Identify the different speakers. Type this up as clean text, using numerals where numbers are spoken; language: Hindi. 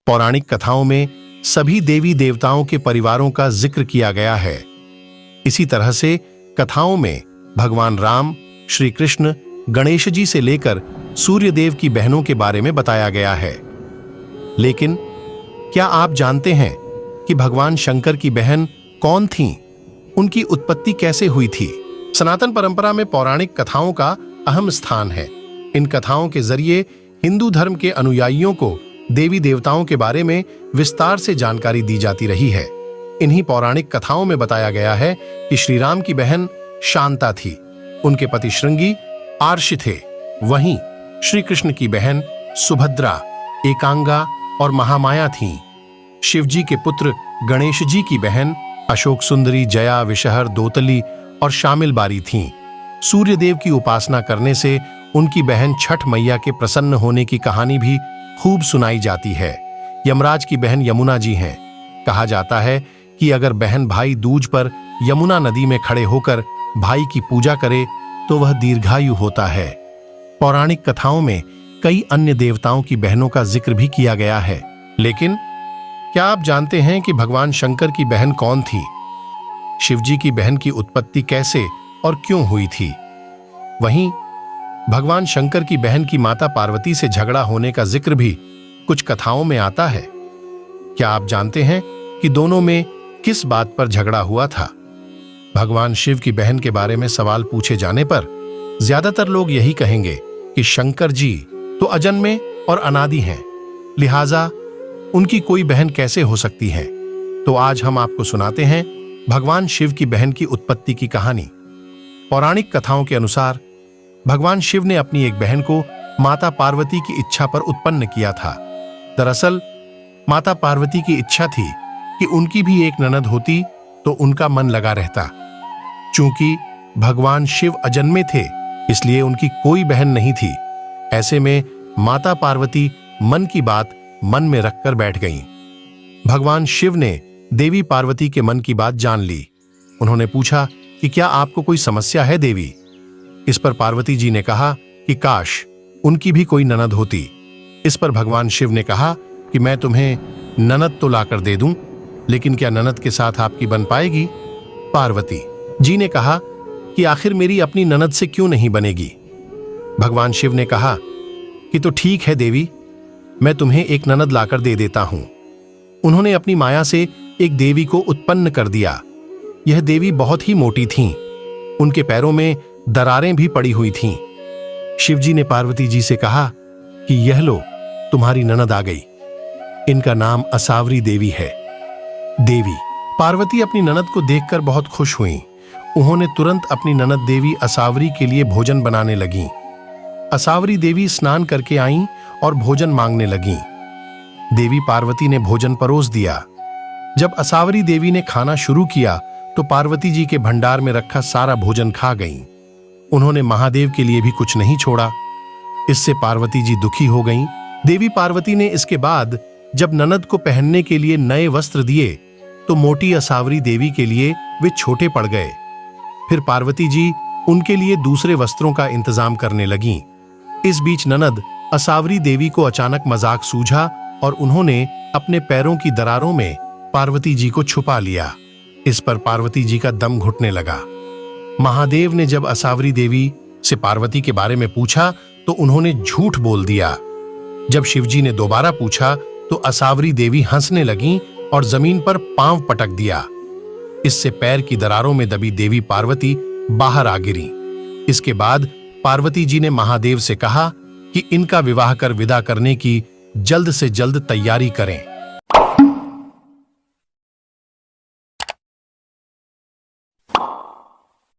Speaker 1: पौराणिक कथाओं में सभी देवी देवताओं के परिवारों का जिक्र किया गया है। इसी तरह से कथाओं में भगवान राम, श्री कृष्ण, गणेश जी से लेकर सूर्यदेव की बहनों के बारे में बताया गया है। लेकिन क्या आप जानते हैं कि भगवान शंकर की बहन कौन थीं? उनकी उत्पत्ति कैसे हुई थी? सनातन परंपरा में पौराणिक कथाओं का अहम स्थान है। इन कथाओं के जरिए हिंदू धर्म के अनुयायियों को देवी देवताओं के बारे में विस्तार से जानकारी दी जाती रही है। इन्हीं पौराणिक कथाओं में बताया गया है कि श्री राम की बहन शांता थी, उनके पति श्रृंगी आर्षि थे। वहीं श्री कृष्ण की बहन सुभद्रा, एकांगा और महामाया थीं। शिवजी के पुत्र गणेश जी की बहन अशोक सुंदरी, जया, विषहर, दोतली और शामिल बारी थीं। सूर्यदेव की उपासना करने से उनकी बहन छठ मैया के प्रसन्न होने की कहानी भी खूब सुनाई जाती है। यमराज की बहन यमुना जी हैं। कहा जाता है कि अगर बहन भाई दूज पर यमुना नदी में खड़े होकर भाई की पूजा करे तो वह दीर्घायु होता है। पौराणिक कथाओं में कई अन्य देवताओं की बहनों का जिक्र भी किया गया है। लेकिन क्या आप जानते हैं कि भगवान शंकर की बहन कौन थी? शिवजी की बहन की उत्पत्ति कैसे और क्यों हुई थी? वहीं भगवान शंकर की बहन की माता पार्वती से झगड़ा होने का जिक्र भी कुछ कथाओं में आता है। क्या आप जानते हैं कि दोनों में किस बात पर झगड़ा हुआ था? भगवान शिव की बहन के बारे में सवाल पूछे जाने पर ज्यादातर लोग यही कहेंगे कि शंकर जी तो अजन्मे और अनादि हैं, लिहाजा उनकी कोई बहन कैसे हो सकती है। तो आज हम आपको सुनाते हैं भगवान शिव की बहन की उत्पत्ति की कहानी। पौराणिक कथाओं के अनुसार भगवान शिव ने अपनी एक बहन को माता पार्वती की इच्छा पर उत्पन्न किया था। दरअसल माता पार्वती की इच्छा थी कि उनकी भी एक ननद होती तो उनका मन लगा रहता। चूंकि भगवान शिव अजन्मे थे, इसलिए उनकी कोई बहन नहीं थी। ऐसे में माता पार्वती मन की बात मन में रखकर बैठ गईं। भगवान शिव ने देवी पार्वती के मन की बात जान ली। उन्होंने पूछा कि क्या आपको कोई समस्या है देवी? इस पर पार्वती जी ने कहा कि काश उनकी भी कोई ननद होती। इस पर भगवान शिव ने कहा कि मैं तुम्हें ननद तो लाकर दे दूं, लेकिन क्या ननद के साथ आपकी बन पाएगी? पार्वती जी ने कहा कि आखिर मेरी अपनी ननद से क्यों नहीं बनेगी? भगवान शिव ने कहा कि तो ठीक है देवी, मैं तुम्हें एक ननद लाकर दे देता हूं। उन्होंने अपनी माया से एक देवी को उत्पन्न कर दिया। यह देवी बहुत ही मोटी थीं। उनके पैरों में दरारें भी पड़ी हुई थीं। शिवजी ने पार्वती जी से कहा कि यह लो, तुम्हारी ननद आ गई। इनका नाम असावरी देवी है। देवी पार्वती अपनी ननद को देखकर बहुत खुश हुईं। उन्होंने तुरंत अपनी ननद देवी असावरी के लिए भोजन बनाने लगीं। असावरी देवी स्नान करके आईं और भोजन मांगने लगीं। देवी पार्वती ने भोजन परोस दिया। जब असावरी देवी ने खाना शुरू किया तो पार्वती जी के भंडार में रखा सारा भोजन खा गईं। उन्होंने महादेव के लिए भी कुछ नहीं छोड़ा। इससे पार्वती जी दुखी हो गईं। देवी पार्वती ने इसके बाद जब ननद को पहनने के लिए नए वस्त्र दिए तो मोटी असावरी देवी के लिए वे छोटे पड़ गए। फिर पार्वती जी उनके लिए दूसरे वस्त्रों का इंतजाम करने लगीं। इस बीच ननद असावरी देवी को अचानक मजाक सूझा और उन्होंने अपने पैरों की दरारों में पार्वती जी को छुपा लिया। इस पर पार्वती जी का दम घुटने लगा। महादेव ने जब असावरी देवी से पार्वती के बारे में पूछा तो उन्होंने झूठ बोल दिया। जब शिवजी ने दोबारा पूछा तो असावरी देवी हंसने लगीं और जमीन पर पांव पटक दिया। इससे पैर की दरारों में दबी देवी पार्वती बाहर आ गिरी। इसके बाद पार्वती जी ने महादेव से कहा कि इनका विवाह कर विदा करने की जल्द से जल्द तैयारी करें।